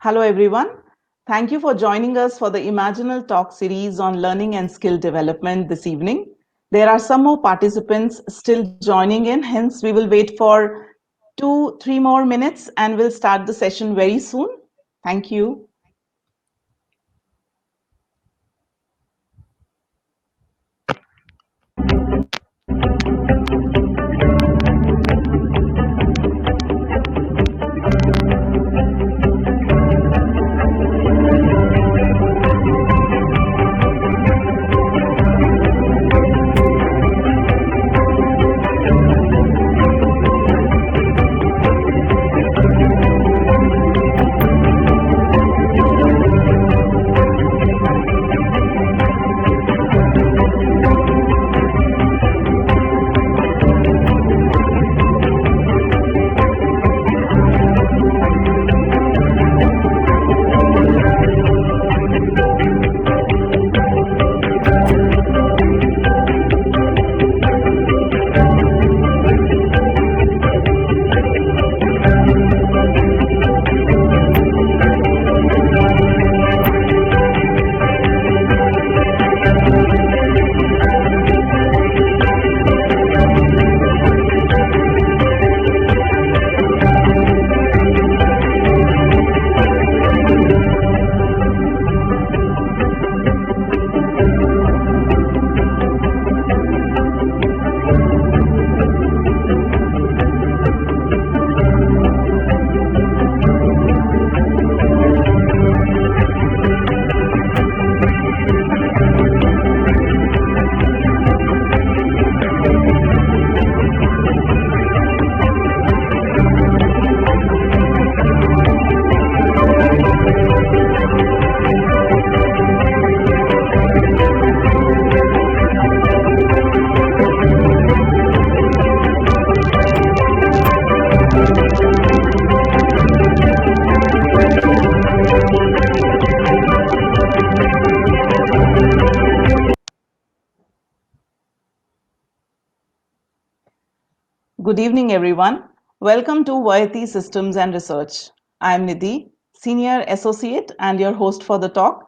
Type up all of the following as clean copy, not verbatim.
Hello, everyone. Thank you for joining us for the Imaginal Talk series on learning and skill development this evening. There are some more participants still joining in, hence, we will wait for 2-3 more minutes and we'll start the session very soon. Thank you. Good evening, everyone. Welcome to AVP Systems and Research. I am Nidhi, Senior Associate and your host for the talk.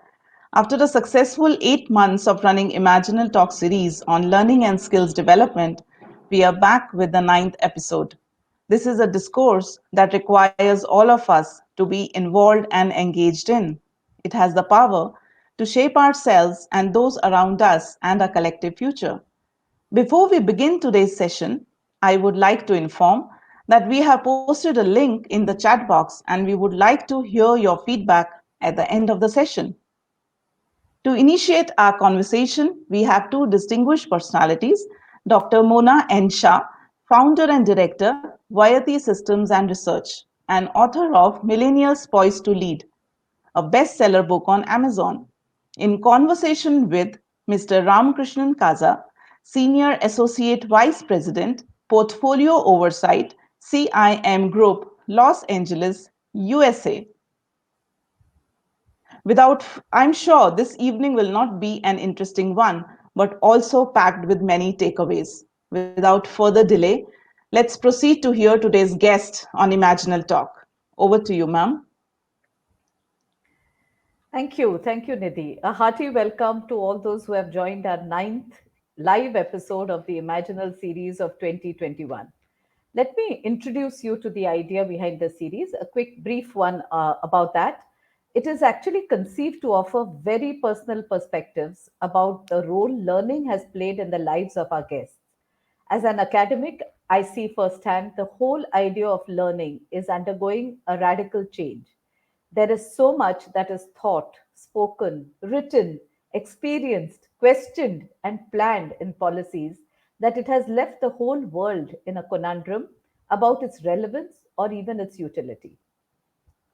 After a successful 8 months of running Imaginal Talk series on learning and skills development, we are back with the ninth episode. This is a discourse that requires all of us to be involved and engaged in. It has the power to shape ourselves and those around us and our collective future. Before we begin today's session, I would like to inform that we have posted a link in the chat box and we would like to hear your feedback at the end of the session. To initiate our conversation, we have two distinguished personalities, Dr. Mona N. Shah, founder and director, Vayati Systems and Research, and author of Millennials Poised to Lead, a bestseller book on Amazon, in conversation with Mr. Ramakrishnan Kaza, Senior Associate Vice President, Portfolio Oversight, CIM Group, Los Angeles, USA. I'm sure this evening will not be an interesting one, but also packed with many takeaways. Without further delay, let's proceed to hear today's guest on Imaginal Talk. Over to you, ma'am. Thank you. Thank you, Nidhi. A hearty welcome to all those who have joined our ninth live episode of the Imaginal series of 2021. Let me introduce you to the idea behind the series, a quick, brief one about that. It is actually conceived to offer very personal perspectives about the role learning has played in the lives of our guests. As an academic, I see firsthand the whole idea of learning is undergoing a radical change. There is so much that is thought, spoken, written, experienced, questioned, and planned in policies that it has left the whole world in a conundrum about its relevance or even its utility.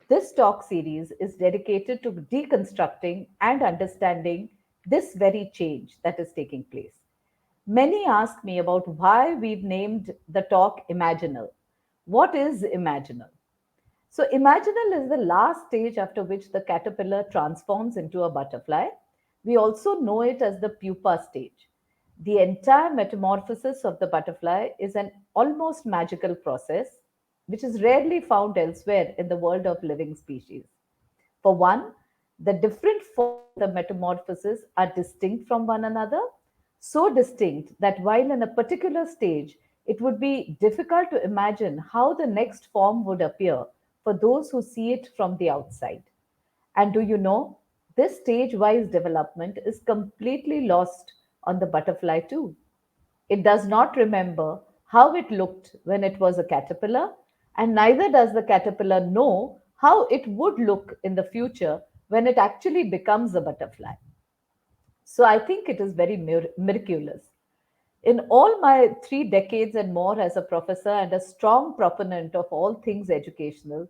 This talk series is dedicated to deconstructing and understanding this very change that is taking place. Many ask me about why we've named the talk Imaginal. What is Imaginal? So, imaginal is the last stage after which the caterpillar transforms into a butterfly. We also know it as the pupa stage. The entire metamorphosis of the butterfly is an almost magical process which is rarely found elsewhere in the world of living species. For one, the different forms of the metamorphosis are distinct from one another, so distinct that while in a particular stage it would be difficult to imagine how the next form would appear for those who see it from the outside. And do you know, this stage wise development is completely lost on the butterfly too. It does not remember how it looked when it was a caterpillar, and neither does the caterpillar know how it would look in the future when it actually becomes a butterfly. So I think it is very miraculous. In all my 3 decades and more as a professor and a strong proponent of all things educational,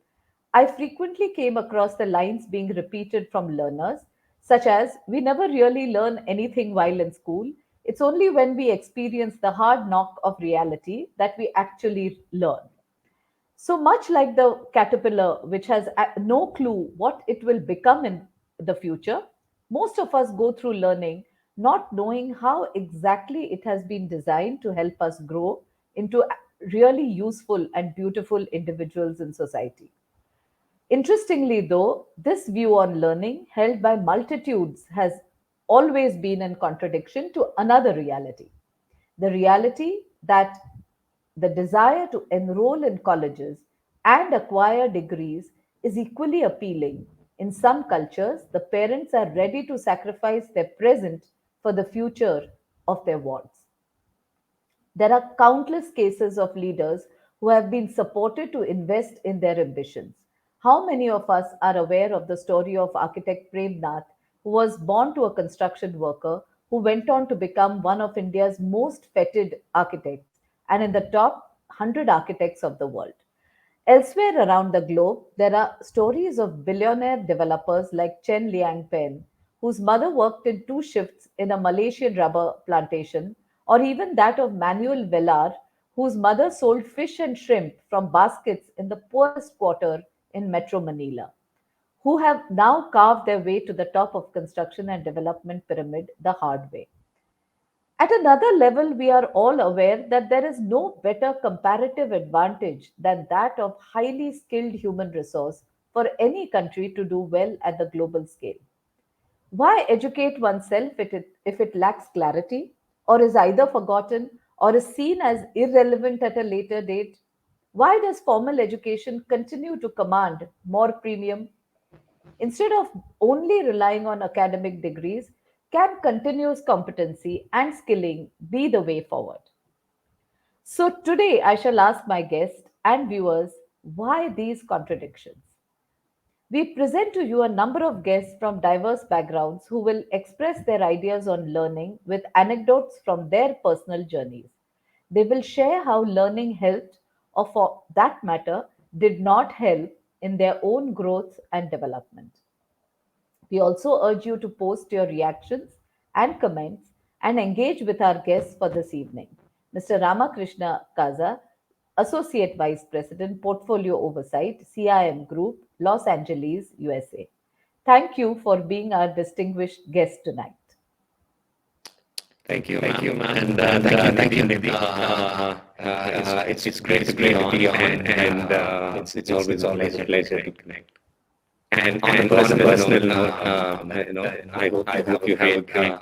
I frequently came across the lines being repeated from learners, such as, "We never really learn anything while in school. It's only when we experience the hard knock of reality that we actually learn." So much like the caterpillar, which has no clue what it will become in the future, most of us go through learning not knowing how exactly it has been designed to help us grow into really useful and beautiful individuals in society. Interestingly, though, this view on learning held by multitudes has always been in contradiction to another reality, the reality that the desire to enroll in colleges and acquire degrees is equally appealing. In some cultures, the parents are ready to sacrifice their present for the future of their wards. There are countless cases of leaders who have been supported to invest in their ambitions. How many of us are aware of the story of architect Prem Nath, who was born to a construction worker who went on to become one of India's most feted architects and in the top 100 architects of the world? Elsewhere around the globe, there are stories of billionaire developers like Chen Liangpen, whose mother worked in 2 shifts in a Malaysian rubber plantation, or even that of Manuel Velar, whose mother sold fish and shrimp from baskets in the poorest quarter in Metro Manila, who have now carved their way to the top of construction and development pyramid the hard way. At another level, we are all aware that there is no better comparative advantage than that of highly skilled human resource for any country to do well at the global scale. Why educate oneself if it lacks clarity, or is either forgotten, or is seen as irrelevant at a later date? Why does formal education continue to command more premium? Instead of only relying on academic degrees, can continuous competency and skilling be the way forward? So, today I shall ask my guests and viewers, why these contradictions? We present to you a number of guests from diverse backgrounds who will express their ideas on learning with anecdotes from their personal journeys. They will share how learning helped, or for that matter, did not help in their own growth and development. We also urge you to post your reactions and comments and engage with our guests for this evening. Mr. Ramakrishna Kaza, Associate Vice President, Portfolio Oversight, CIM Group, Los Angeles, USA. Thank you for being our distinguished guest tonight. Thank you, ma'am. And thank you, Nidhi. It's great to be on, and it's always a pleasure to connect. And on a personal note, I hope you have a great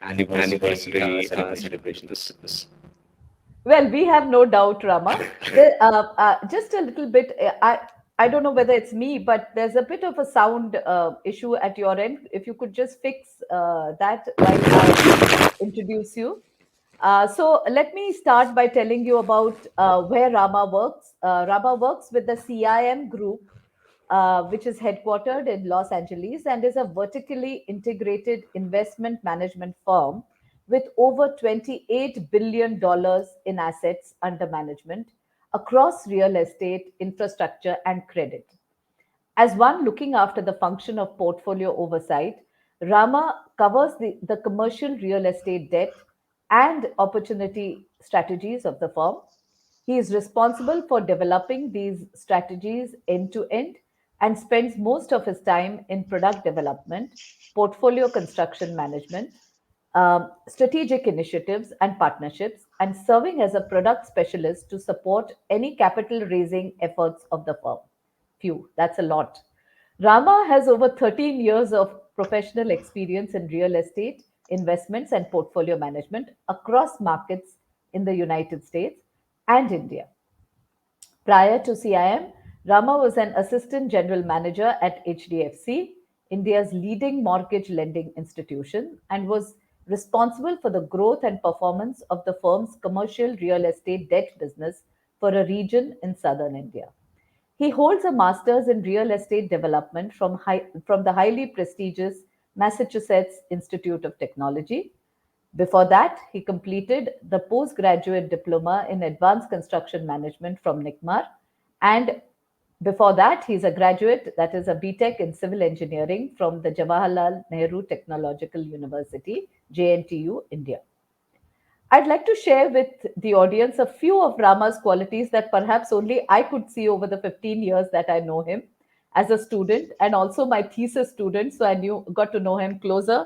anniversary celebration this. Well, we have no doubt, Rama. Just a little bit. I don't know whether it's me, but there's a bit of a sound issue at your end. If you could just fix that while I introduce you. So let me start by telling you about where Rama works. Rama works with the CIM Group, which is headquartered in Los Angeles and is a vertically integrated investment management firm with over $28 billion in assets under management across real estate, infrastructure, and credit. As one looking after the function of portfolio oversight, Rama covers the commercial real estate debt and opportunity strategies of the firm. He is responsible for developing these strategies end to end and spends most of his time in product development, portfolio construction management, strategic initiatives and partnerships, and serving as a product specialist to support any capital raising efforts of the firm. Phew, that's a lot. Rama has over 13 years of professional experience in real estate, investments, and portfolio management across markets in the United States and India. Prior to CIM, Rama was an assistant general manager at HDFC, India's leading mortgage lending institution, and was responsible for the growth and performance of the firm's commercial real estate debt business for a region in southern India. He holds a master's in real estate development from the highly prestigious Massachusetts Institute of Technology. Before that, he completed the postgraduate diploma in advanced construction management from NICMAR. And before that, he's a graduate, that is a BTech in civil engineering from the Jawaharlal Nehru Technological University, JNTU, India. I'd like to share with the audience a few of Rama's qualities that perhaps only I could see over the 15 years that I know him as a student and also my thesis student. So I got to know him closer,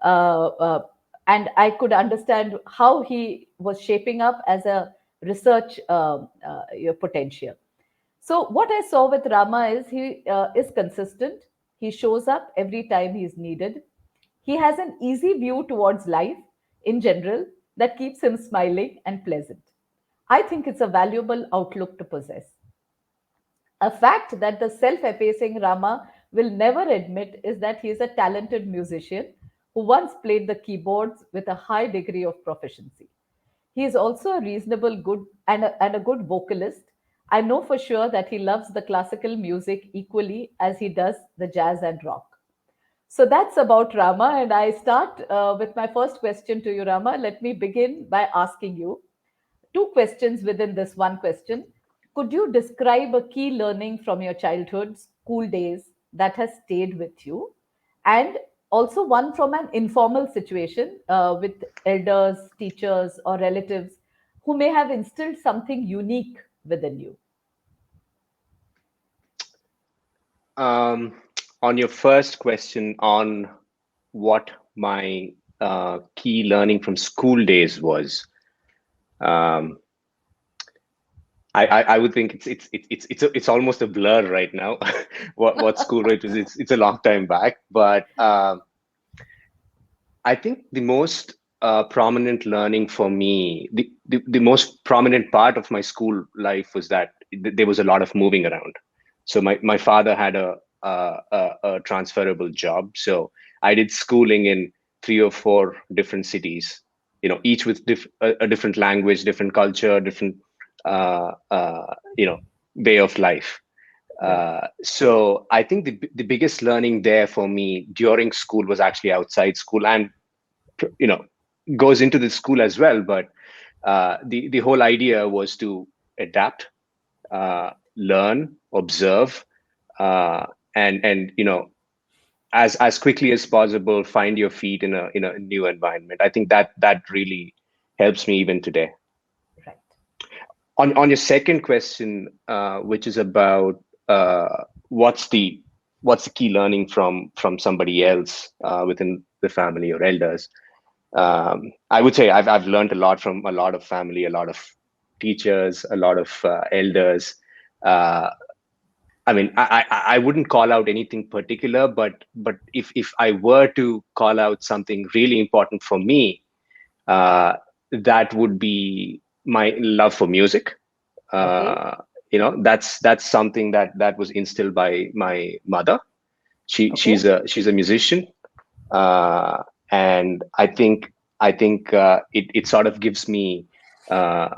uh, uh, and I could understand how he was shaping up as a research potential. So what I saw with Rama is he is consistent. He shows up every time he's needed. He has an easy view towards life in general that keeps him smiling and pleasant. I think it's a valuable outlook to possess. A fact that the self effacing Rama will never admit is that he is a talented musician who once played the keyboards with a high degree of proficiency. He is also a reasonable good and a good vocalist. I know for sure that he loves the classical music equally as he does the jazz and rock. So that's about Rama. And I start with my first question to you, Rama. Let me begin by asking you two questions within this one question. Could you describe a key learning from your childhood, school days that has stayed with you? And also one from an informal situation with elders, teachers, or relatives who may have instilled something unique within you. Um, on your first question on what my key learning from school days was, um, I would think it's almost a blur right now. What school rate was? It's a long time back, but I think the most prominent learning for me, the most prominent part of my school life was that there was a lot of moving around. So my father had a transferable job. So I did schooling in 3 or 4 different cities, each with a different language, different culture, different, you know, way of life. Right. So I think the biggest learning there for me during school was actually outside school, and you know goes into the school as well. But the whole idea was to adapt, learn, observe, uh, and as quickly as possible find your feet in a new environment. I think that really helps me even today. Right. On your second question, which is about what's the key learning from somebody else within the family or elders. I would say I've learned a lot from a lot of family, a lot of teachers, a lot of elders. Uh, I mean, I wouldn't call out anything particular, but if I were to call out something really important for me, uh, that would be my love for music. Okay. Uh, that's something that was instilled by my mother. She's Okay. a musician, uh, and I think it sort of gives me uh,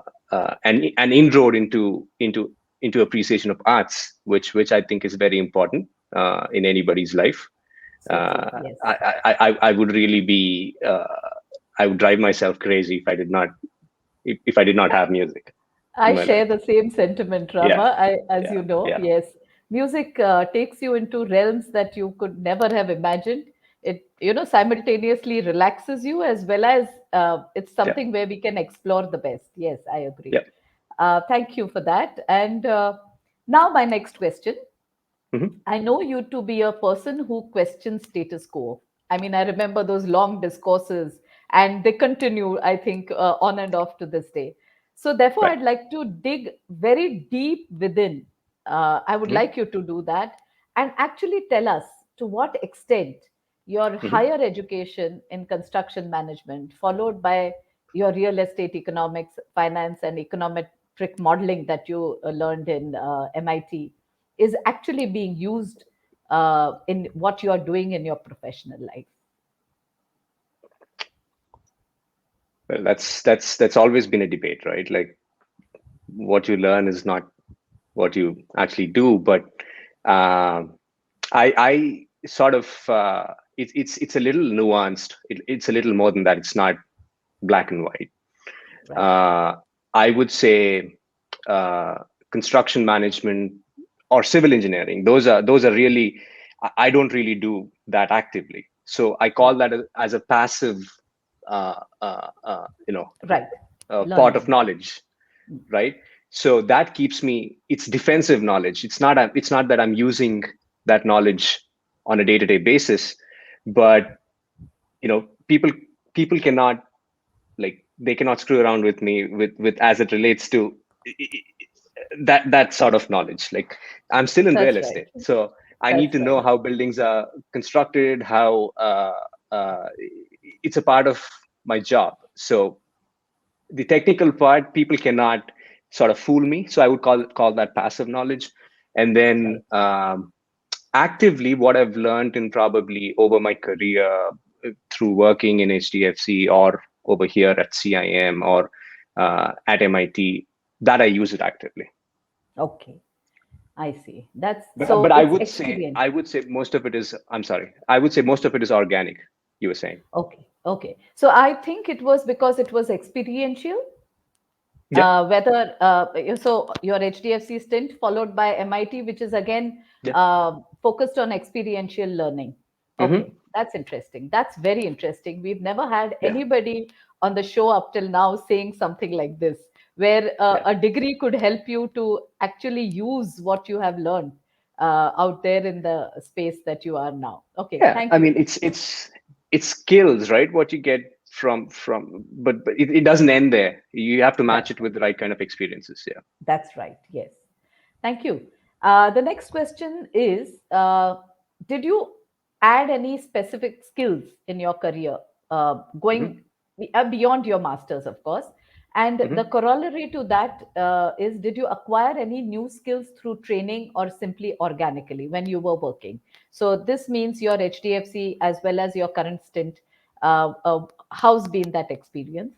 an inroad into appreciation of arts, which I think is very important in anybody's life. So true. Yes. I would really be I would drive myself crazy if I did not have music in I my share life. the same sentiment, Yeah, Rama. As yeah, you know, yeah, yes, music takes you into realms that you could never have imagined. It, simultaneously relaxes you as well as it's yeah, something where we can explore the best. Yes, I agree. yeah. Thank you for that. And now, my next question. Hmm. I know you to be a person who questions status quo. I mean, I remember those long discourses, and they continue, I think, on and off to this day. So, therefore, Right. I'd like to dig very deep within. I would Hmm. like you to do that. and actually tell us to what extent your Mhm. higher education in construction management, followed by your real estate economics, finance, and econometric modeling that you learned in MIT, is actually being used in what you are doing in your professional life. Well, that's always been a debate, right? Like what you learn is not what you actually do, but I sort of it's a little nuanced. It's a little more than that. It's not black and white. Right. Uh, I would say uh, construction management or civil engineering. Those are really I don't really do that actively. So I call Right. that as a passive, Right. pot of Learning. knowledge, right? So that keeps me. It's defensive knowledge. It's not that I'm using that knowledge on a day-to-day basis, but people cannot, like, they cannot screw around with me with as it relates to that sort of knowledge. Like, I'm still in real That's right. estate, so I need That's to know right. how buildings are constructed, how uh, it's a part of my job. So the technical part, people cannot sort of fool me, so I would call that passive knowledge. And then Right. actively, what I've learned in probably over my career, through working in HDFC or over here at CIM or at MIT, that I use it actively. Okay. I see. That's But so I it's would say experience. I would say most of it is. I'm sorry. I would say most of it is organic. You were saying. Okay. Okay. So I think it was because it was experiential. Yeah. Whether so your HDFC stint followed by MIT, which is again Yeah. focused on experiential learning. Hmm. Okay, that's interesting. That's very interesting. We've never had Yeah. anybody on the show up till now saying something like this, where Yeah. a degree could help you to actually use what you have learned out there in the space that you are now. Okay, Yeah. thank I you. mean, it's skills, right? What you get but it doesn't end there. You have to match That's it with the right kind of experiences. Yeah. That's right. Yes. Thank you. The next question is did you add any specific skills in your career Hmm. going beyond your master's, of course? And the Hmm. corollary to that is did you acquire any new skills through training or simply organically when you were working? So this means your HDFC as well as your current stint. How's been that experience?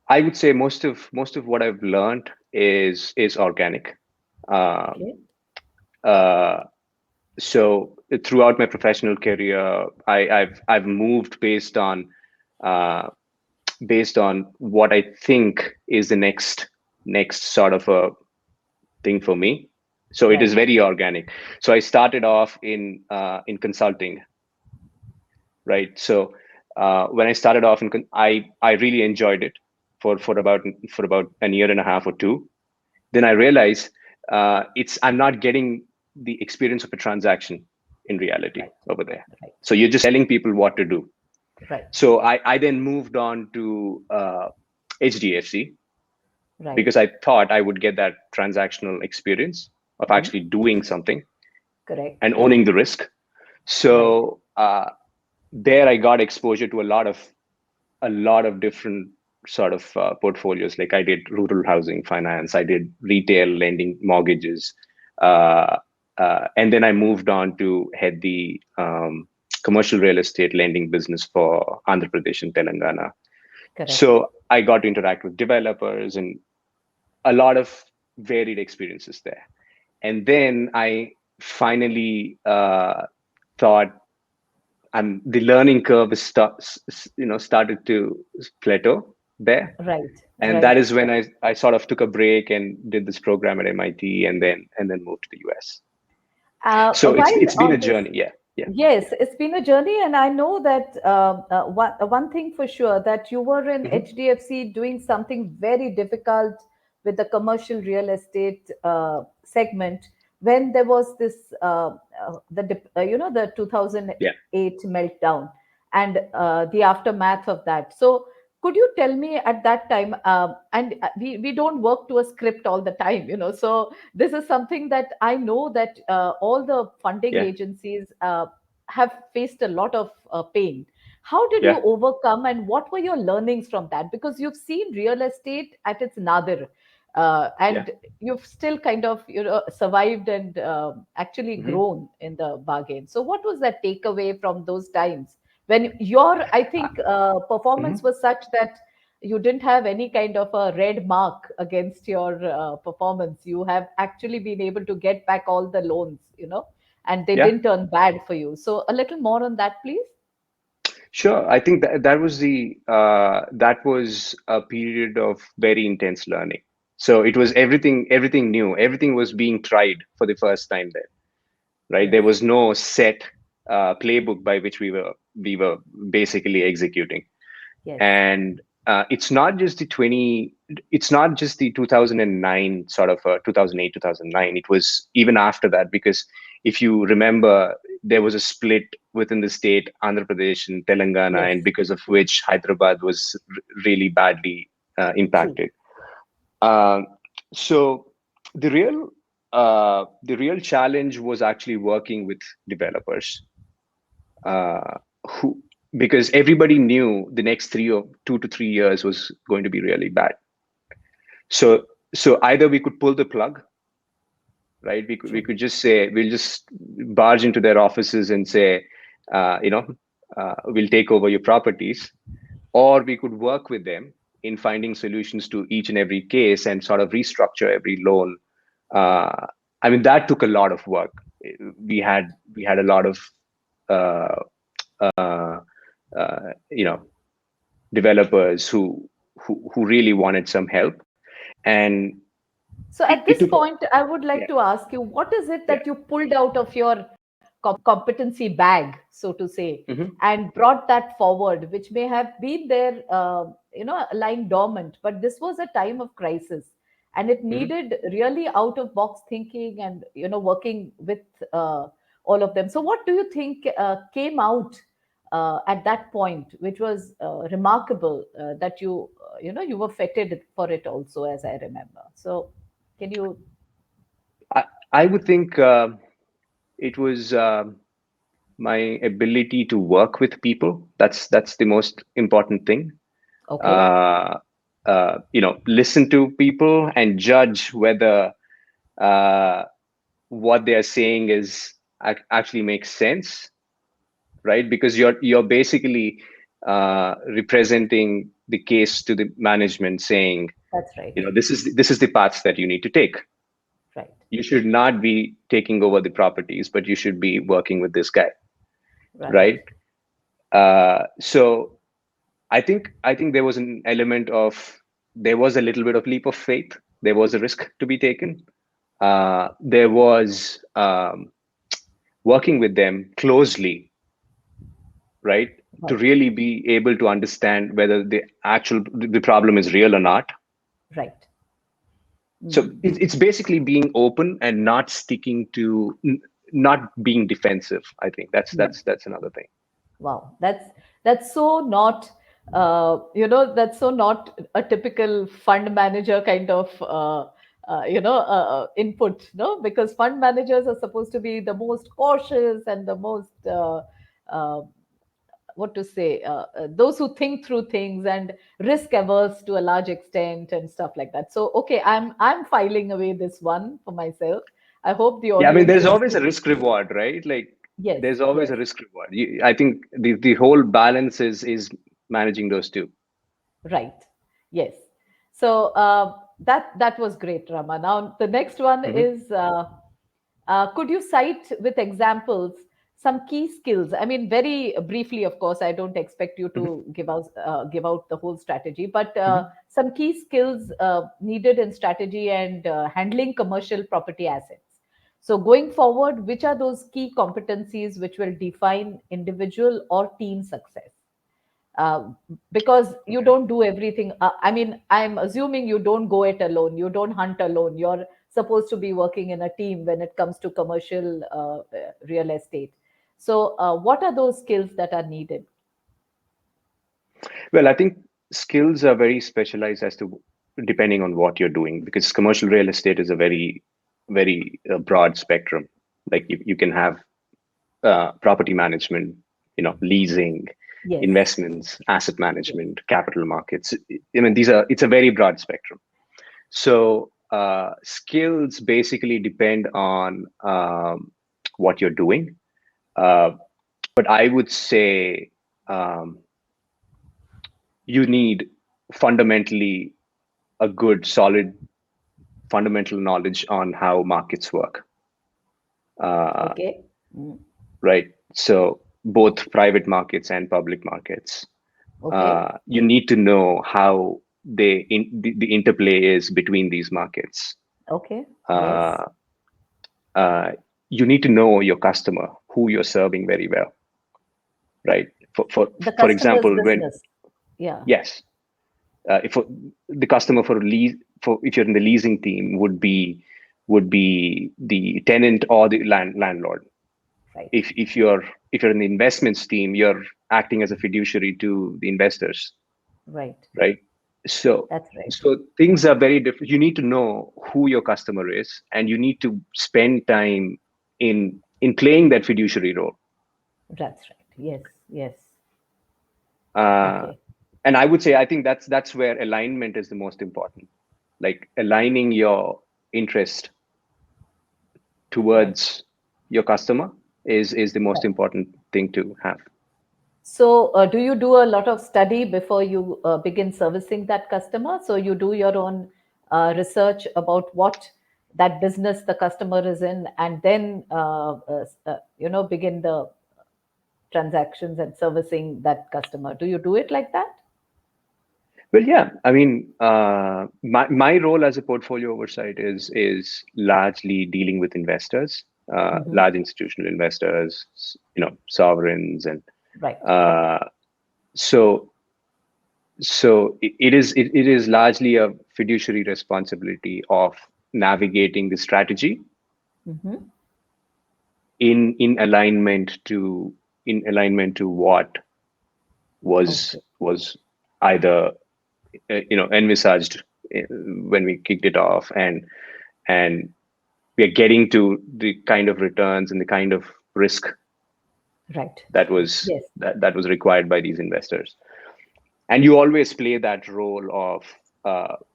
I would say most of what I've learned is organic. Um, Okay. uh, so throughout my professional career, I've moved uh, based on what I think is the next sort of a thing for me. So it is Right. very organic. So I started off in consulting, right? So when I started off I really enjoyed it for about a year and a half or two. Then I realized it's I'm not getting the experience of a transaction in reality Right. over there. Right. So you're just telling people what to do. Right. So I then moved on to HDFC Right. because I thought I would get that transactional experience of Mhm. actually doing something Correct. and owning the risk. Right. So there I got exposure to a lot of different sort of portfolios. Like I did rural housing finance, I did retail lending, mortgages, uh, and then I moved on to head the commercial real estate lending business for Andhra Pradesh and Telangana. Correct. So I got to interact with developers and a lot of varied experiences there. And then I finally thought the learning curve is started to plateau there, Right. and that Right. is when I sort of took a break and did this program at MIT, and then moved to the US. So it's While it's been a on this, journey. Yeah, yeah. yes, it's been a journey, and I know that one thing for sure that you were in Hmm. HDFC doing something very difficult with the commercial real estate segment when there was this the Yeah. 2008 meltdown and the aftermath of that. So could you tell me at that time, and we don't work to a script all the time, so this is something that I know that all the funding Yeah. agencies have faced a lot of pain. How did Yeah. you overcome, and what were your learnings from that? Because you've seen real estate at its nadir, Yeah. and you've still kind of survived and actually Hmm. grown in the bargain. So what was that takeaway from those times when your, I think, performance Hmm. was such that you didn't have any kind of a red mark against your performance? You have actually been able to get back all the loans, and they Yeah. didn't turn bad for you. So a little more on that, please. Sure. I think that was a period of very intense learning. So it was everything new. Everything was being tried for the first time there, right? Yes. There was no set playbook by which we were basically executing. Yes. And it's not just the 2009 sort of 2008 2009. It was even after that, because if you remember, there was a split within the state, Andhra Pradesh and Telangana, Yes. and because of which Hyderabad was really badly True. impacted. um, so the real challenge was actually working with developers, who because everybody knew the next 2 to 3 years was going to be really bad. So either we could pull the plug, right? We True. could just say we'll just barge into their offices and say, we'll take over your properties, or we could work with them in finding solutions to each and every case and sort of restructure every loan. Uh, I mean, that took a lot of work. We had a lot of uh, uh, you know developers who really wanted some help, and So it, at it this took. point, I would like Yeah. to ask you, what is it Yeah. that you pulled out of your competency bag, so to say, Hmm. and brought that forward, which may have been there, lying dormant, but this was a time of crisis, and it Hmm. needed really out of box thinking and working with uh, all of them. So, what do you think came out at that point, which was remarkable that you were feted for it also, as I remember. So, can you? I would think it was my ability to work with people. That's the most important thing. Okay. uh, Listen to people and judge whether uh, what they are saying actually makes sense, right? Because you're basically representing the case to the management, saying, That's right. this is the paths that you need to take. Right. You should not be taking over the properties, but you should be working with this guy, Right. right? So I think there was an element of there was a little bit of leap of faith. There was a risk to be taken. There was working with them closely, right? To Right. really be able to understand whether the problem is real or not. Right. So Mm. it's basically being open and not sticking to not being defensive. I think that's Mm. that's that's another thing. Wow. That's so not that's so not a typical fund manager kind of input, no, because fund managers are supposed to be the most cautious and the most uh, what to say, those who think through things and risk averse to a large extent and stuff like that. So okay, I'm filing away this one for myself. I hope the Yeah, I mean, audience there's is always a taking. risk reward, right? Like Yes. there's always Yes. a risk reward. I think the whole balance is managing those two. Right. Yes. So that was great, Rama. Now the next one Hmm. is, could you cite with examples some key skills? I mean, very briefly, of course. I don't expect you Hmm. to give out the whole strategy, but Hmm. some key skills needed in strategy and handling commercial property assets. So going forward, which are those key competencies which will define individual or team success? uh, because you Okay. don't do everything. I mean, I'm assuming you don't go it alone, you don't hunt alone, you're supposed to be working in a team when it comes to commercial real estate. So what are those skills that are needed? Well, I think skills are very specialized as to depending on what you're doing, because commercial real estate is a very broad spectrum. Like you can have property management, leasing, Yes. investments, asset Yes. management, capital markets. I mean, it's a very broad spectrum. So skills basically depend on what you're doing. Uh, but I would say um, you need fundamentally a good, solid fundamental knowledge on how markets work. Uh, Okay. Mm. right. So both private markets and public markets. Okay. You need to know how the interplay is between these markets. Okay. Yes. Uh, uh, you need to know your customer, who you're serving very well, right? The For customer's example, when business. Yeah. yes, if the customer for lease for if you're in the leasing team would be the tenant or the landlord. Right. If you're in the investments team, you're acting as a fiduciary to the investors, Right. right? So That's right. so things are very different. You need to know who your customer is, and you need to spend time in playing that fiduciary role. That's right. Yes. Yes. Uh, Okay. and I would say I think that's where alignment is the most important. Like aligning your interest Right. towards your customer is the most Right. important thing to have. So, do you do a lot of study before you begin servicing that customer? So, you do your own research about what that business the customer is in, and then begin the transactions and servicing that customer. Do you do it like that? Well, yeah, I mean, my role as a portfolio oversight is largely dealing with investors, Hmm. large institutional investors, sovereigns, and Right. uh, so it is largely a fiduciary responsibility of navigating the strategy Hmm. in alignment to what was Okay. was either envisaged when we kicked it off, and we are getting to the kind of returns and the kind of risk Right. that was Yes. that was required by these investors. And you always play that role of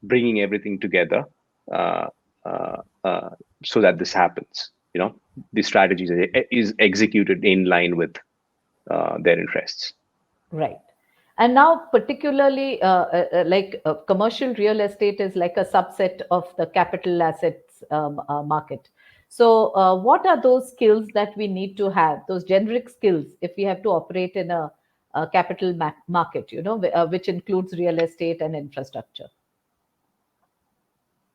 bringing everything together, uh, uh, uh, so that this happens. The strategy is executed in line with their interests. Right. And now, particularly, commercial real estate is like a subset of the capital assets market. So, what are those skills that we need to have, those generic skills, if we have to operate in a capital market, which includes real estate and infrastructure?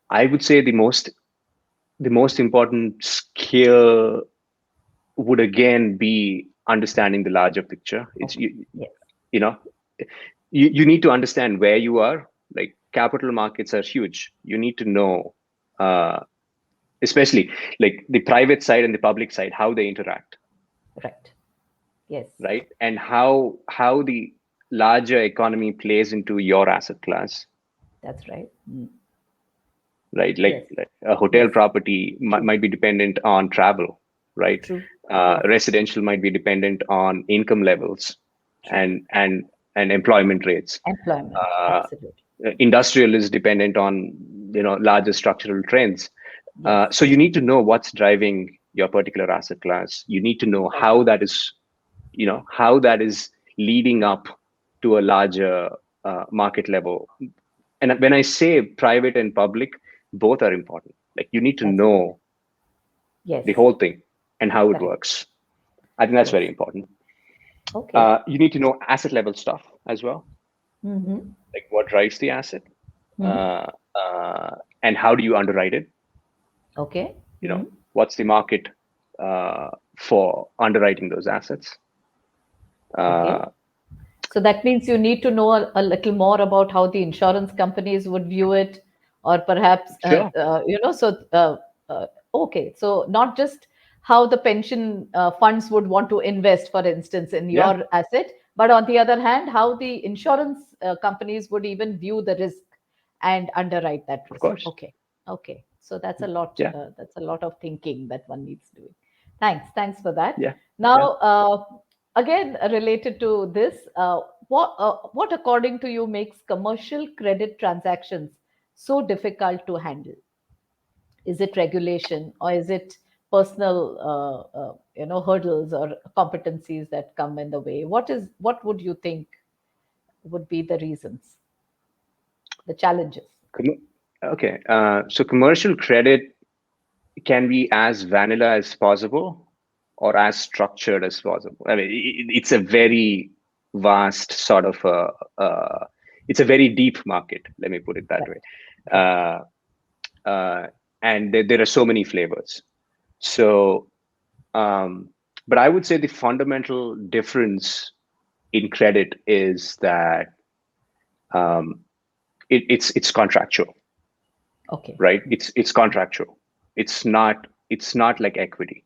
I would say the most important skill would again be understanding the larger picture. It's Okay. Yes. you know you need to understand where you are. Like capital markets are huge. You need to know, uh, especially like the private side and the public side, how they interact, Right. Yes. right? And how the larger economy plays into your asset class, That's right. Mm. right? Yes. Like a hotel Yes. property True. might be dependent on travel, right? True. Yes. Residential might be dependent on income levels True. and employment rates. Employment. Uh, Absolutely. Industrial is dependent on larger structural trends. Yes. So you need to know what's driving your particular asset class. You need to know Right. how that is leading up to a larger market level. And when I say private and public, both are important. Like you need to That's right. know Yes. the whole thing and how it Correct. works. I think that's Yes. very important. Okay. You need to know asset level stuff as well, Mm-hmm. like what drives the asset, Mm-hmm. uh, uh, and how do you underwrite it. Okay. you Mm-hmm. know what's the market for underwriting those assets. Okay. uh, So that means you need to know a little more about how the insurance companies would view it, or perhaps, sure. okay. So not just how the pension funds would want to invest, for instance, in Yeah. your asset, But on the other hand, how the insurance companies would even view the risk and underwrite that Of risk. course. Okay, okay. So that's a lot. Yeah. That's a lot of thinking that one needs doing. Thanks for that. Yeah. Yeah. Now, again, related to this, what according to you makes commercial credit transactions so difficult to handle? Is it regulation, or is it personal hurdles or competencies that come in the way? What would you think would be the reasons, the challenges? Com- Okay. So commercial credit can be as vanilla as possible or as structured as possible. I mean, it's a very vast sort of it's a very deep market. Let me put it that way. Right. Right. Uh, uh, and there are so many flavors. So, um, but I would say the fundamental difference in credit is that um, it's contractual, Okay. right? It's contractual. It's not like equity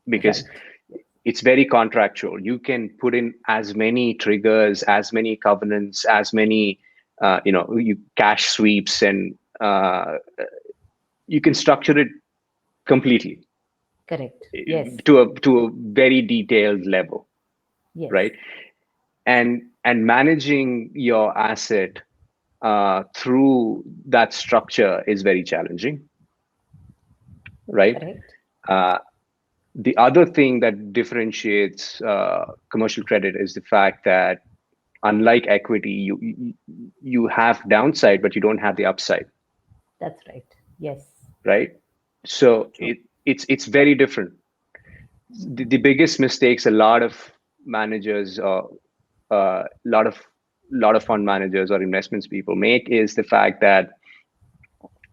because Right. it's very contractual. You can put in as many triggers, as many covenants, as many cash sweeps, and you can structure it completely Correct. Yes. to a very detailed level, Yes. right? And managing your asset through that structure is very challenging, right? Correct. Uh, the other thing that differentiates commercial credit is the fact that unlike equity, you have downside, but you don't have the upside, That's right. Yes. right? So True. it's very different. The biggest mistakes a lot of managers or a lot of fund managers or investments people make is the fact that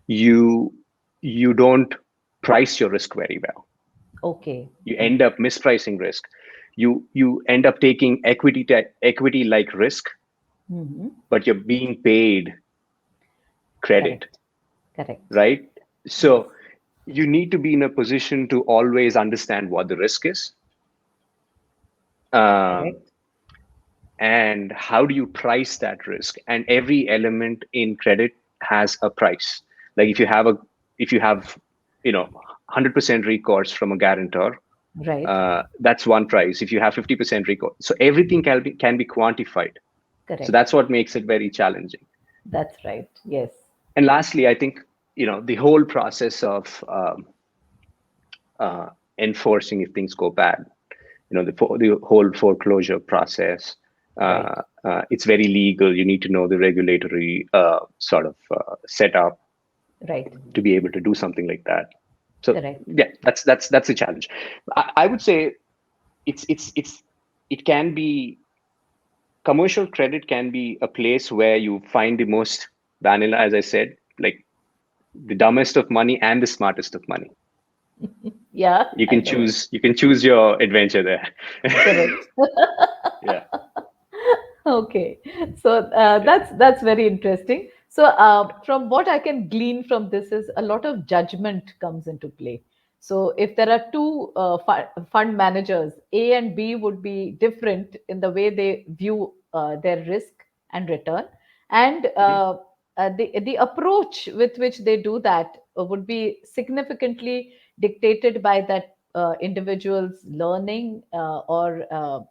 you you don't price your risk very well. Okay. You end up mispricing risk. You end up taking equity like risk, Hmm. but you're being paid credit, Correct. Correct. right? Yes. So you need to be in a position to always understand what the risk is, um, Correct. and how do you price that risk. And every element in credit has a price. Like if you have 100% recourse from a guarantor, Right. that's one price. If you have 50% recourse, so everything can be quantified. So Correct. that's what makes it very challenging. That's right. Yes. And lastly, I think the whole process of enforcing if things go bad, the whole foreclosure process. Right. It's very legal. You need to know the regulatory sort of setup Right. to be able to do something like that. So Correct. yeah, that's a challenge. I would say it can be commercial credit can be a place where you find the most vanilla, as I said, like the dumbest of money and the smartest of money. Yeah, You I can know. choose your adventure there. Correct. Yeah, Okay, so yeah. that's very interesting. So from what I can glean from this is a lot of judgment comes into play. So if there are two fund managers, A and B would be different in the way they view their risk and return, and Mhm. the approach with which they do that would be significantly dictated by that individual's learning or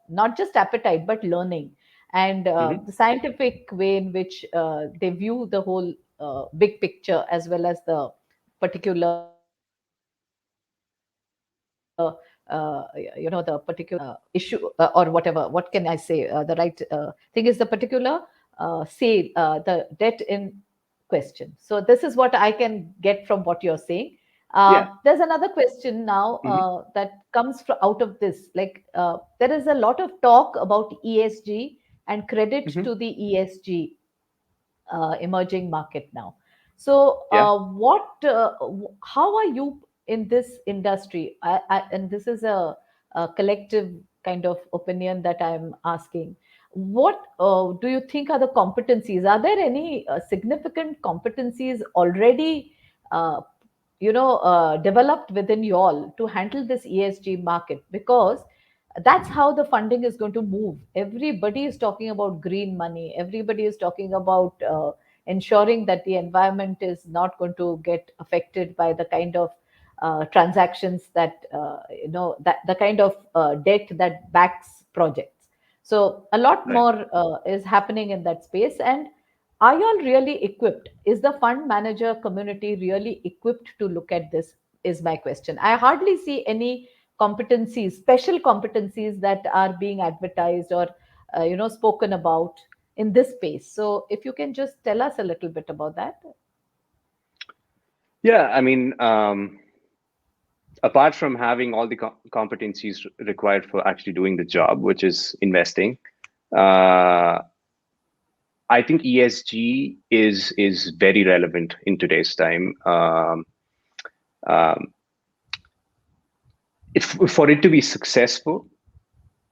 not just appetite but learning, and Mhm. the scientific way in which they view the whole big picture as well as the particular the particular issue or whatever. What can I say? The right thing is the particular sale, the debt in question. So this is what I can get from what you're saying. Yeah. There's another question now Mhm. that comes out of this. Like there is a lot of talk about ESG and credit Mhm. to the ESG emerging market now. So, Yeah. how are you in this industry? And this is a collective kind of opinion that I'm asking. What do you think are the competencies? Are there any significant competencies already, uh, developed within you all to handle this ESG market? Because That's how the funding is going to move. Everybody is talking about green money. Everybody is talking about ensuring that the environment is not going to get affected by the kind of transactions that that the kind of debt that backs projects. So a lot Right. more is happening in that space. And are you all really equipped? Is the fund manager community really equipped to look at this? Is my question. I hardly see any competencies, special competencies that are being advertised or spoken about in this space. So if you can just tell us a little bit about that. Yeah, I mean, apart from having all the competencies required for actually doing the job, which is investing, uh, I think ESG is very relevant in today's time. Um, if for it to be successful,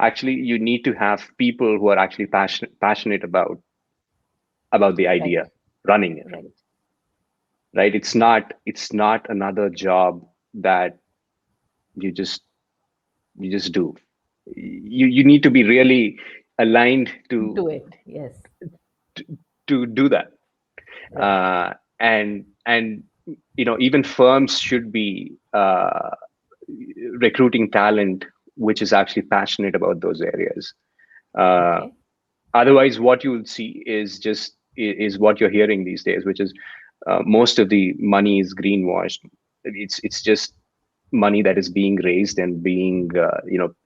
actually, you need to have people who are actually passionate about the Right, idea, running it. right. Right? It's not another job that you just you just do. You need to be really aligned Do it. Yes. to do that. Right. And even firms should be recruiting talent which is actually passionate about those areas. uh, Okay. Otherwise what you will see is what you're hearing these days, which is most of the money is greenwashed. It's just money that is being raised and being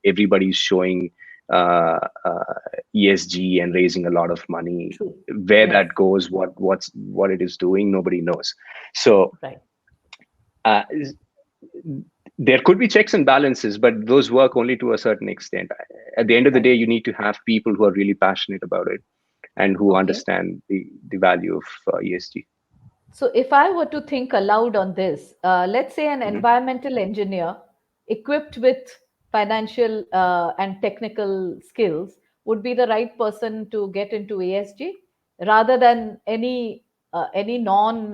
everybody's showing uh, uh, ESG and raising a lot of money. True. Where Yes. that goes, what it is doing, nobody knows. So Right. uh, there could be checks and balances, but those work only to a certain extent. At the end of the Right. day, you need to have people who are really passionate about it and who Okay. understand the value of ESG. So, if I were to think aloud on this, let's say an Hmm. environmental engineer equipped with financial and technical skills would be the right person to get into ESG rather than any non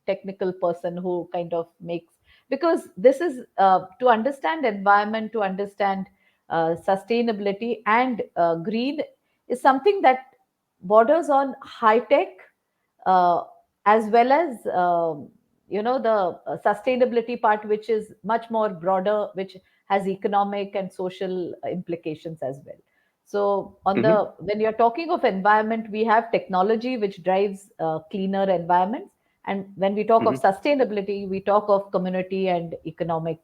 technical person who kind of makes, because this is to understand environment, to understand sustainability and green is something that borders on high tech, uh, as well as the sustainability part, which is much more broader, which has economic and social implications as well. So on Hmm. the when you're talking of environment, we have technology which drives cleaner environments, and when we talk of Hmm. sustainability, we talk of community and economic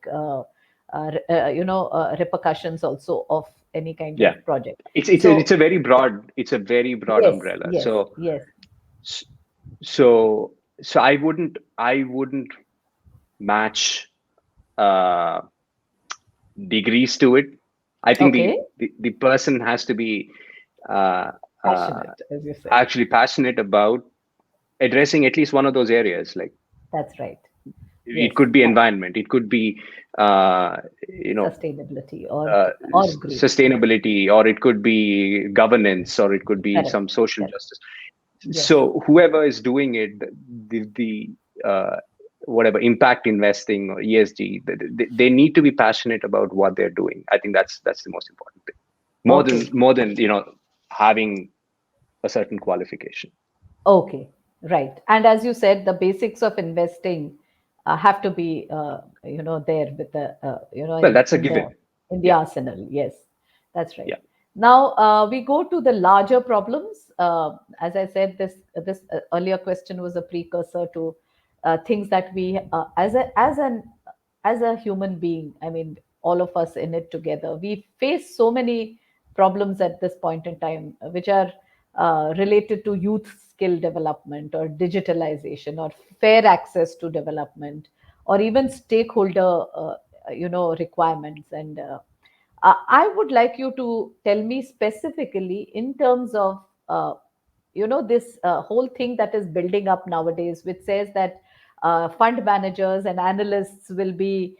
repercussions also of any kind Yeah, of project. it's So a very broad yes, umbrella. yes, yes. S- so I wouldn't match uh, degrees to it. I think Okay. the person has to be uh, uh, Passionate, as you said. actually passionate about addressing at least one of those areas. Like That's right. it Yes. could be environment, it could be uh, you know Sustainability or green. sustainability, or it could be governance, or it could be Correct. some social Correct. justice. Yes. So whoever is doing it, the whatever impact investing or ESG, they need to be passionate about what they're doing. I think that's the most important thing, Okay. more than having a certain qualification. Okay. Right. And as you said, the basics of investing have to be there with the Well, that's a in the given. Yeah, arsenal. Yes, that's right. yeah. Now we go to the larger problems. As I said, this earlier question was a precursor to things that we as a human being. I mean, all of us in it together. We face so many problems at this point in time, which are related to youth skill development or digitalization or fair access to development or even stakeholder requirements. And I would like you to tell me specifically in terms of this whole thing that is building up nowadays, which says that fund managers and analysts will be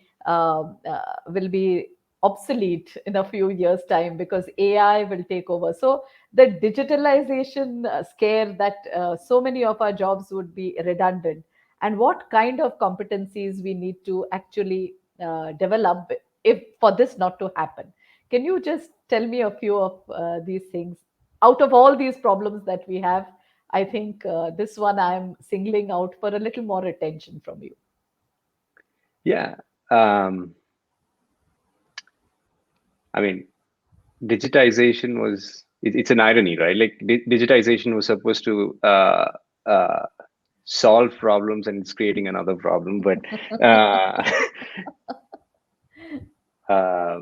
obsolete in a few years time because AI will take over. So the digitalization scare that so many of our jobs would be redundant, and what kind of competencies we need to actually develop if for this not to happen. Can you just tell me a few of these things out of all these problems that we have? I think this one I'm singling out for a little more attention from you. Yeah. Um, I mean, digitization it's an irony, right? Like digitization was supposed to uh, solve problems, and it's creating another problem. But uh, uh,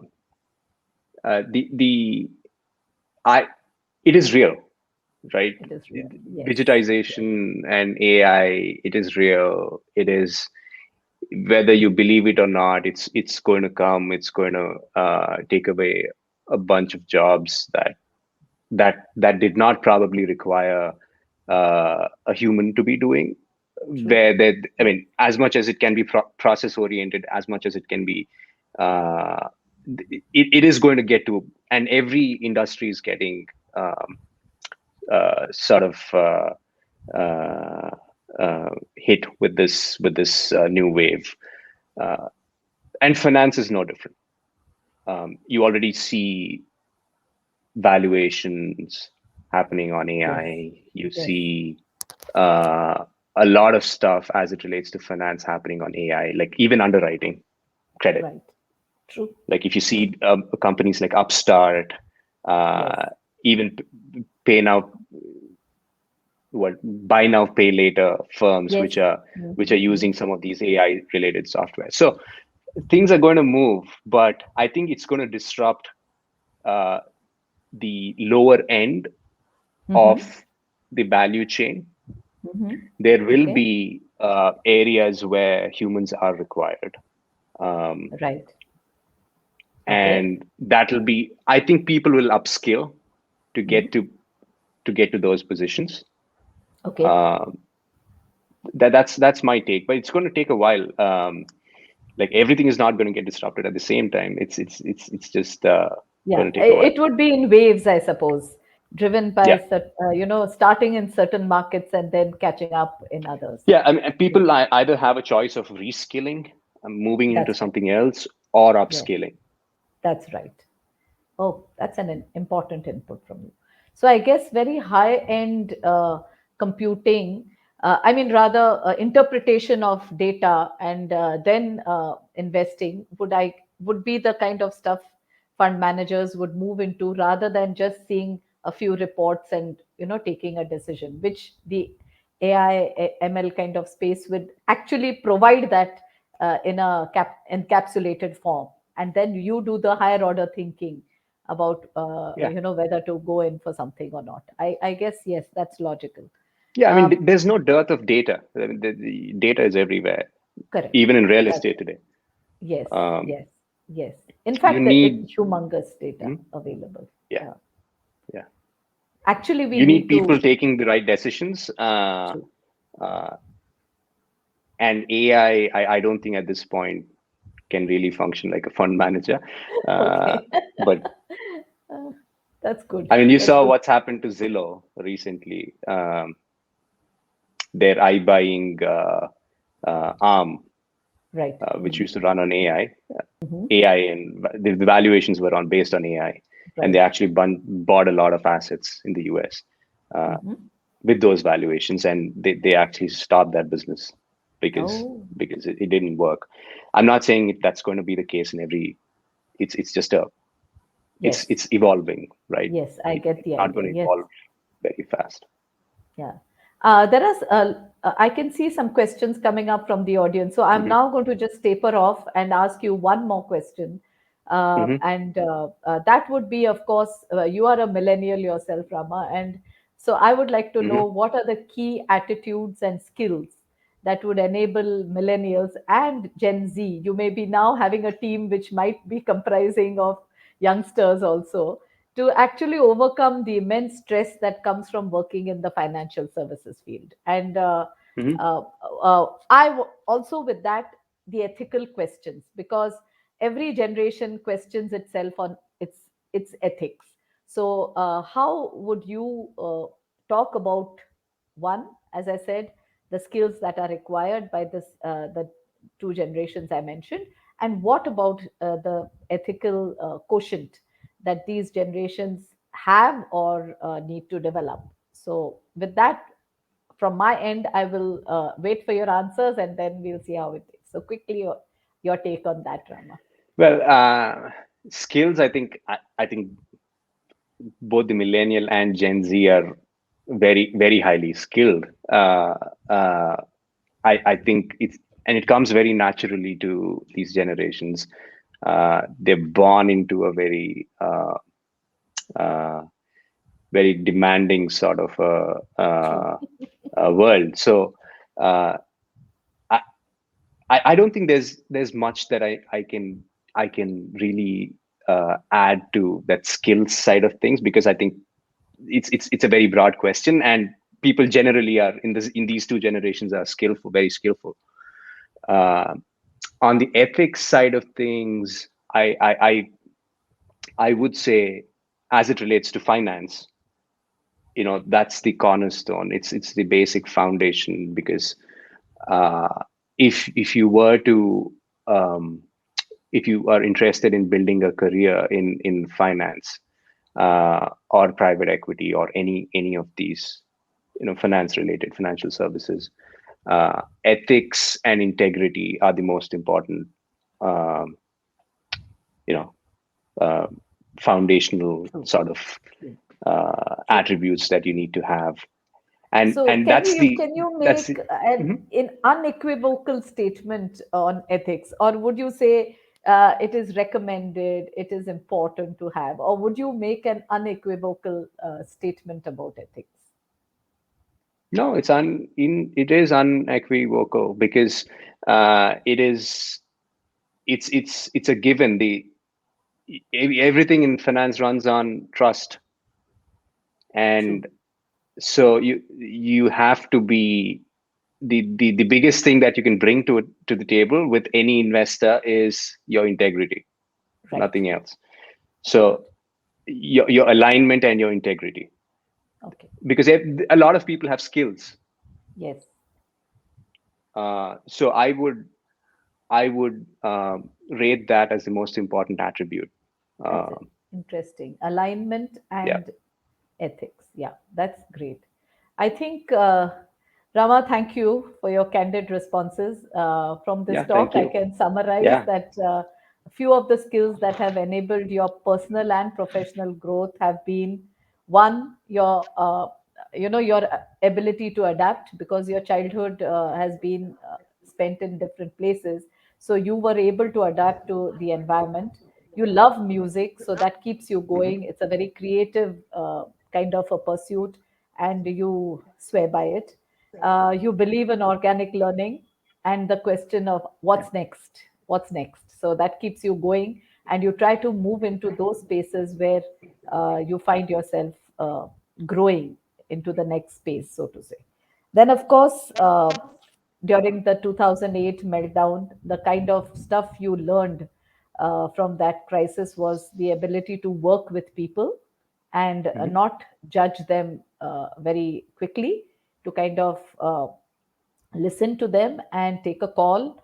the I it is real, right? It is real. Yes. Yes. Digitization and AI, it is real. It is, whether you believe it or not, it's going to come. It's going to take away a bunch of jobs that did not probably require a human to be doing. True. Where that, I mean, as much as it can be process oriented, as much as it can be, uh, it is going to get to, and every industry is getting sort of uh, hit with this new wave. Uh, and finance is no different. You already see valuations happening on Yes. AI. You Yes. see uh, a lot of stuff as it relates to finance happening on AI, like even underwriting credit. Right. True. Like if you see companies like Upstart, Yes. uh, even pay now, what buy now pay later firms, Yes. which are Mm-hmm. using some of these AI related software. So things are going to move, but I think it's going to disrupt uh, the lower end Mm-hmm. of the value chain. Mm-hmm. There will Okay. be areas where humans are required, um, Right. Okay. and that'll be. I think people will upskill to Mm-hmm. get to those positions. Okay. Um, that's my take, but it's going to take a while. Like everything is not going to get disrupted at the same time. It's just Yeah. going to take a while. It would be in waves, I suppose, driven by, Yeah, starting in certain markets and then catching up in others. yeah. I mean, Yes. people either have a choice of reskilling, moving into That's right. something else, or Yes. upscaling. That's right. Oh, that's an important input from you. So I guess very high end computing, I mean, rather interpretation of data and then investing would be the kind of stuff fund managers would move into rather than just seeing a few reports and taking a decision, which the AI ML kind of space would actually provide that in a encapsulated form, and then you do the higher order thinking about Yeah, whether to go in for something or not. I guess yes, that's logical. yeah. I mean, um, there's no dearth of data. I mean, the data is everywhere, Correct. even in real That's estate today. yes, Um, yes, yes. In you fact, need, it's humongous data mhm, available. yeah, Yeah. yeah. Actually, we You need need people to. taking the right decisions. True. Uh, and AI, I don't think at this point can really function like a fund manager. Uh, Okay. but Uh, that's good. I mean, you That's saw good. what's happened to Zillow recently. Their iBuying arm, Right. which Mm-hmm. used to run on AI, Mm-hmm. and the valuations were on based on AI, and they Right. actually bought a lot of assets in the US uh, Mm-hmm. with those valuations, and they actually stopped that business because Oh, it didn't work. I'm not saying that's going to be the case in every. It's just a yes. it's evolving, right? Yes, I get It's the not idea. going to Yes. evolve very fast. Yeah. I can see some questions coming up from the audience. So I'm Hmm. now going to just taper off and ask you one more question. Hmm. And that would be, of course, you are a millennial yourself, Rama. And so I would like to know Hmm. what are the key attitudes and skills that would enable millennials and Gen Z. You may be now having a team which might be comprising of youngsters also, to actually overcome the immense stress that comes from working in the financial services field. And Hmm. uh, also with that, the ethical questions, because every generation questions itself on its ethics. So how would you talk about, one, as I said, the skills that are required by the two generations I mentioned, And what about the ethical quotient that these generations have or need to develop? So, with that, from my end, I will wait for your answers and then we'll see how it is. So, quickly, your take on that, Rama. Well, skills. I think both the millennial and Gen Z are very highly skilled. Uh, I think it comes very naturally to these generations. They're born into a uh, very demanding sort of True. world. So uh, I, I don't think there's much that I can really add to that skills side of things, because I think it's a very broad question, and people generally are in these two generations are skillful, very skillful. Uh, on the ethics side of things, I would say, as it relates to finance, that's the cornerstone. It's the basic foundation, because uh, if you were to if you are interested in building a career in finance, or private equity, or any of these finance related financial services, ethics and integrity are the most important um, you know uh, foundational True. sort of True. True. attributes that you need to have, and So and can that's you the can you that's make the Mhm. an unequivocal statement on ethics, or would you say it is recommended, it is important to have, or would you make an unequivocal statement about ethics? No, it is unequivocal, because it's a given. Everything in finance runs on trust, True. and so you have to be the biggest thing that you can bring to the table with any investor is your integrity, Right. nothing else. So your alignment and your integrity, Okay. because a lot of people have skills. Yes. So I would rate that as the most important attribute. That's uh, it. Interesting. Alignment yeah, and ethics. Yeah, that's great. I think, Rama, thank you for your candid responses. From this yeah, talk, thank I you. can summarize Yeah. that a few of the skills that have enabled your personal and professional growth have been one, your ability to adapt, because your childhood has been spent in different places, so you were able to adapt to the environment. You love music, so that keeps you Mhm. going. It's a very creative kind of a pursuit, and you swear by it. You believe in organic learning and the question of Yeah. what's next. So that keeps you going, and you try to move into those spaces where you find yourself growing into the next space, so to say. Then, of course, during the 2008 meltdown, the kind of stuff you learned from that crisis was the ability to work with people and Mhm. not judge them very quickly, to kind of listen to them and take a call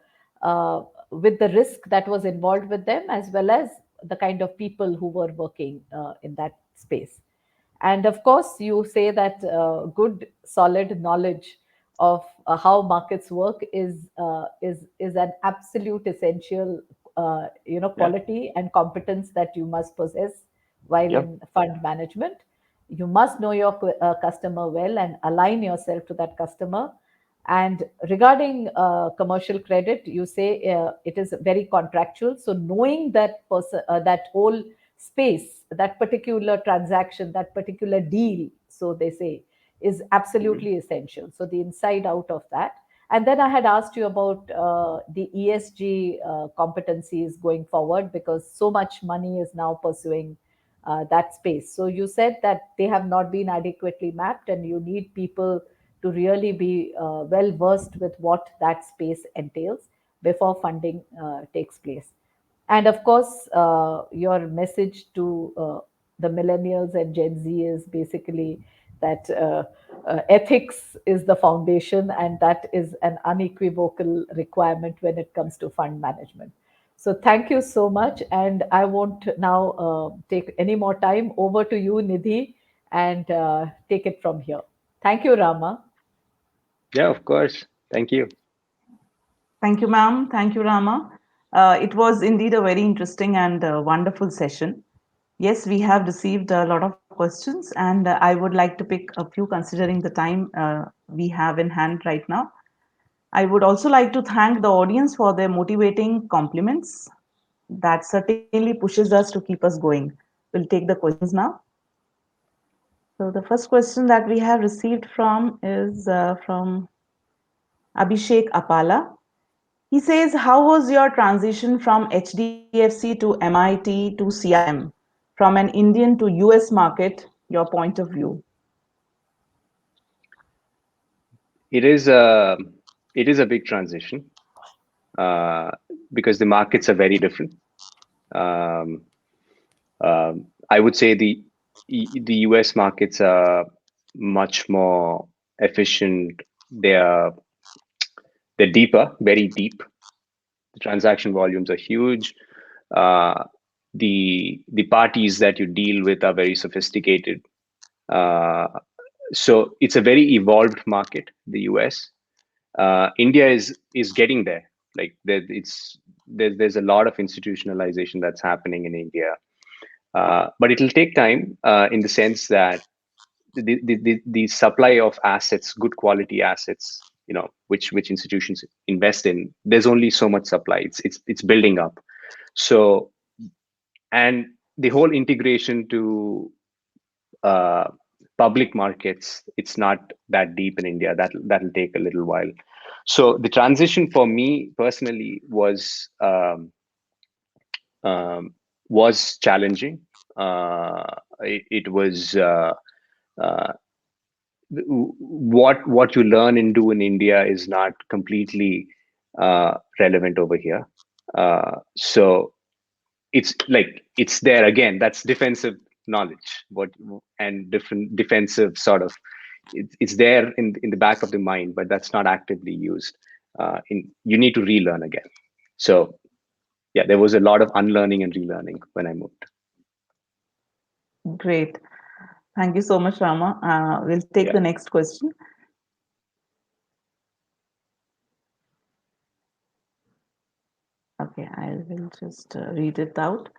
with the risk that was involved with them, as well as the kind of people who were working in that space. And of course, you say that good solid knowledge of how markets work is an absolute essential Yeah. quality and competence that you must possess while Yep. in fund management. You must know your customer well and align yourself to that customer. And regarding commercial credit, you say it is very contractual. So knowing that person, that whole space, that particular transaction, that particular deal, so they say, is Mhm. absolutely essential. So the inside out of that. And then I had asked you about the ESG competencies going forward, because so much money is now pursuing that space. So you said that they have not been adequately mapped, and you need people to really be well versed with what that space entails before funding takes place. And of course, your message to the millennials and Gen Z is basically that ethics is the foundation, and that is an unequivocal requirement when it comes to fund management. So thank you so much. And I won't now take any more time. Over to you, Nidhi, and take it from here. Thank you, Rama. Yeah, of course. Thank you. Thank you, ma'am. Thank you, Rama. It was indeed a very interesting and wonderful session. Yes, we have received a lot of questions, and I would like to pick a few considering the time we have in hand right now. I would also like to thank the audience for their motivating compliments. That certainly pushes us to keep us going. We'll take the questions now. So, the first question that we have received from is from Abhishek Apala. He says, how was your transition from HDFC to MIT to CIM, from an Indian to US market, your point of view? It is a it is a big transition uh, because the markets are very different. Um, I would say the US markets are much more efficient. They're deeper, very deep. The transaction volumes are huge. Uh, the parties that you deal with are very sophisticated. Uh, so it's a very evolved market, the US. India is getting there. Like there's a lot of institutionalization that's happening in India, but it'll take time in the sense that the supply of assets, good quality assets, which institutions invest in, there's only so much supply. It's building up. So and the whole integration to uh, public markets, it's not that deep in India. That'll take a little while. So the transition for me personally was challenging. It was uh, what you learn and do in India is not completely relevant over here. So it's like it's there again. That's defensive knowledge. What and different defensive sort of it's there in the back of the mind, but that's not actively used. In you need to relearn again. So yeah, there was a lot of unlearning and relearning when I moved. Great. Thank you so much, Rama. We'll take the Yeah. next question. Okay, I will just read it out.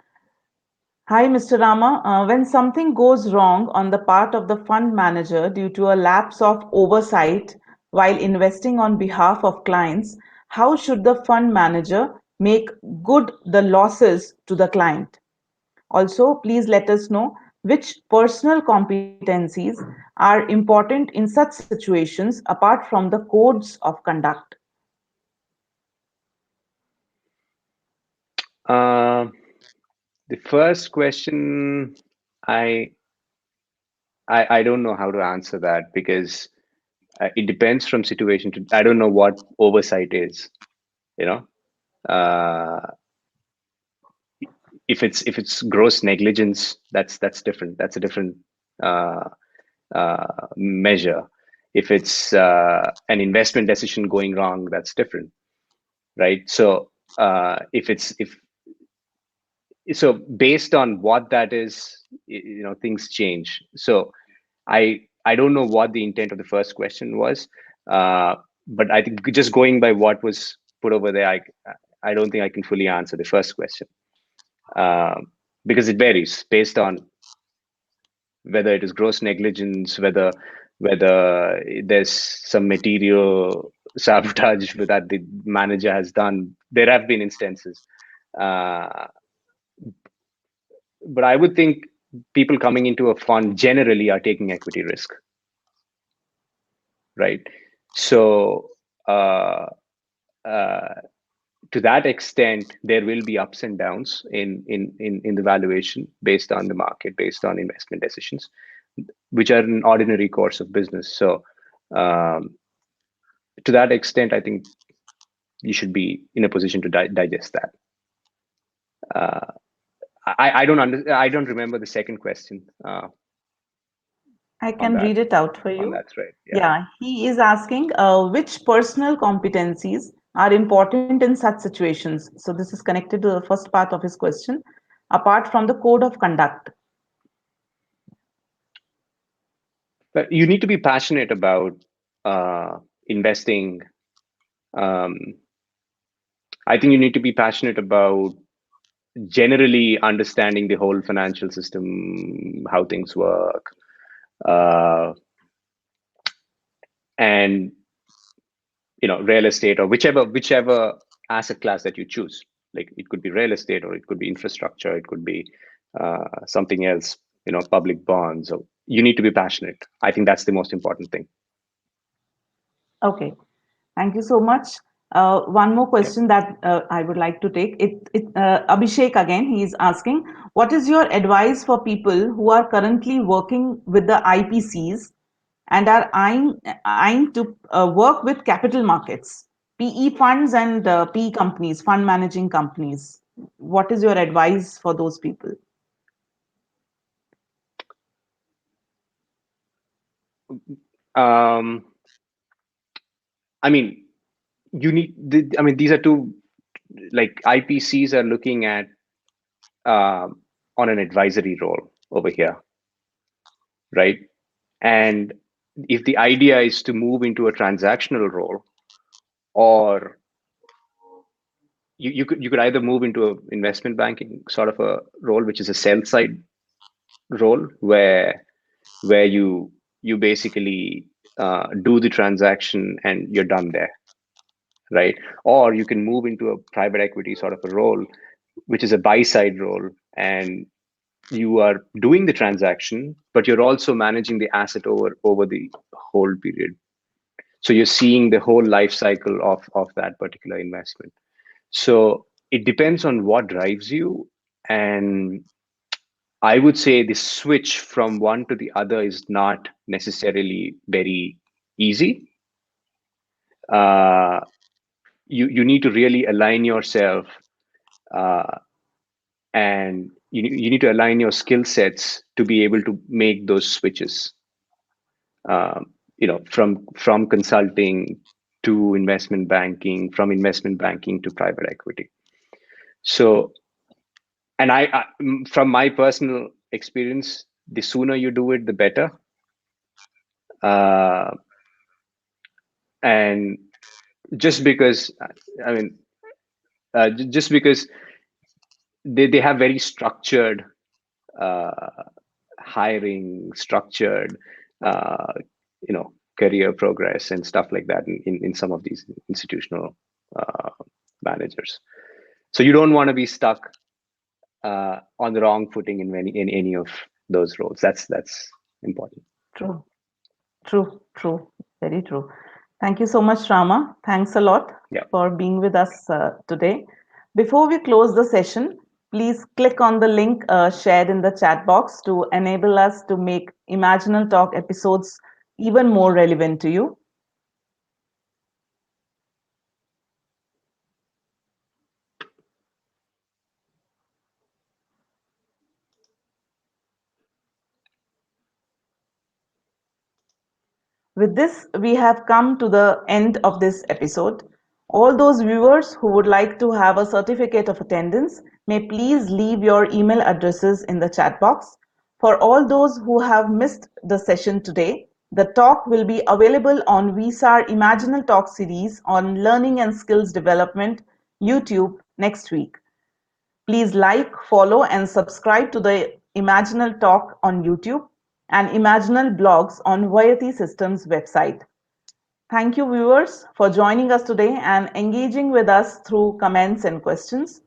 Hi, Mr. Rama. When something goes wrong on the part of the fund manager due to a lapse of oversight while investing on behalf of clients, how should the fund manager make good the losses to the client? Also, please let us know which personal competencies are important in such situations apart from the codes of conduct. Uh, the first question, I, I don't know how to answer that because it depends from situation to. I don't know what oversight is. You know, uh, if it's gross negligence, that's different. That's a different uh, measure. If it's an investment decision going wrong, that's different, right? So if based on what that is, things change. So I don't know what the intent of the first question was, uh, but I think just going by what was put over there, I don't think I can fully answer the first question, because it varies based on whether it is gross negligence, whether there's some material sabotage that the manager has done. There have been instances, uh, but I would think people coming into a fund generally are taking equity risk, right? So uh, to that extent, there will be ups and downs in the valuation based on the market, based on investment decisions, which are an ordinary course of business. So um, to that extent, I think you should be in a position to digest that. Uh, I don't remember the second question I on can that. read it out for On you. that thread, yeah. Yeah, he is asking which personal competencies are important in such situations? So this is connected to the first part of his question. Apart from the code of conduct. But you need to be passionate about investing. Um, I think you need to be passionate about generally understanding the whole financial system, how things work, uh, and real estate or whichever asset class that you choose. Like it could be real estate, or it could be infrastructure, it could be something else, public bonds. So you need to be passionate. I think that's the most important thing. Okay, thank you so much. One more Yeah. question that I would like to take. Abhishek again, he is asking, what is your advice for people who are currently working with the IPCs and are eyeing to work with capital markets, PE funds and PE companies, fund managing companies? What is your advice for those people? um, I mean, these are two, like IPCs are looking at on an advisory role over here, right? And if the idea is to move into a transactional role, or you could either move into an investment banking sort of a role, which is a sell side role, where you basically do the transaction and you're done there, right? Or you can move into a private equity sort of a role, which is a buy side role, and you are doing the transaction, but you're also managing the asset over the whole period. So you're seeing the whole life cycle of that particular investment. So it depends on what drives you. And I would say the switch from one to the other is not necessarily very easy. Uh, you need to really align yourself, uh, and you need to align your skill sets to be able to make those switches. From consulting to investment banking, from investment banking to private equity. So, and from my personal experience, the sooner you do it, the better. Uh, and just because, I mean, just because they have very structured uh, hiring, structured, uh, career progress and stuff like that in some of these institutional uh, managers. So you don't want to be stuck on the wrong footing in any of those roles. That's important. True, true, very true. Thank you so much, Rama. Thanks a lot Yeah. for being with us today. Before we close the session, please click on the link shared in the chat box to enable us to make Imaginal Talk episodes even more relevant to you. With this, we have come to the end of this episode. All those viewers who would like to have a certificate of attendance may please leave your email addresses in the chat box. For all those who have missed the session today, the talk will be available on VSAR Imaginal Talk series on Learning and Skills Development YouTube next week. Please like, follow, and subscribe to the Imaginal Talk on YouTube and Imaginal blogs on Vayati Systems website. Thank you, viewers, for joining us today and engaging with us through comments and questions.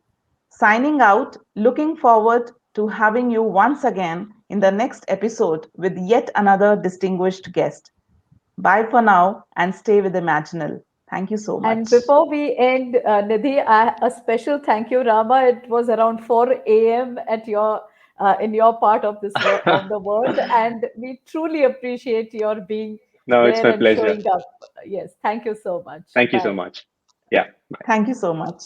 Signing out, looking forward to having you once again in the next episode with yet another distinguished guest. Bye for now and stay with Imaginal. Thank you so And much. before we end, Nidhi, a special thank you, Rama. It was around 4 a.m. at your in your part of of the world, and we truly appreciate your being No, it's there my and pleasure. showing up. Yes, thank you so much. Thank you so Bye. much. Yeah. Thank you so much.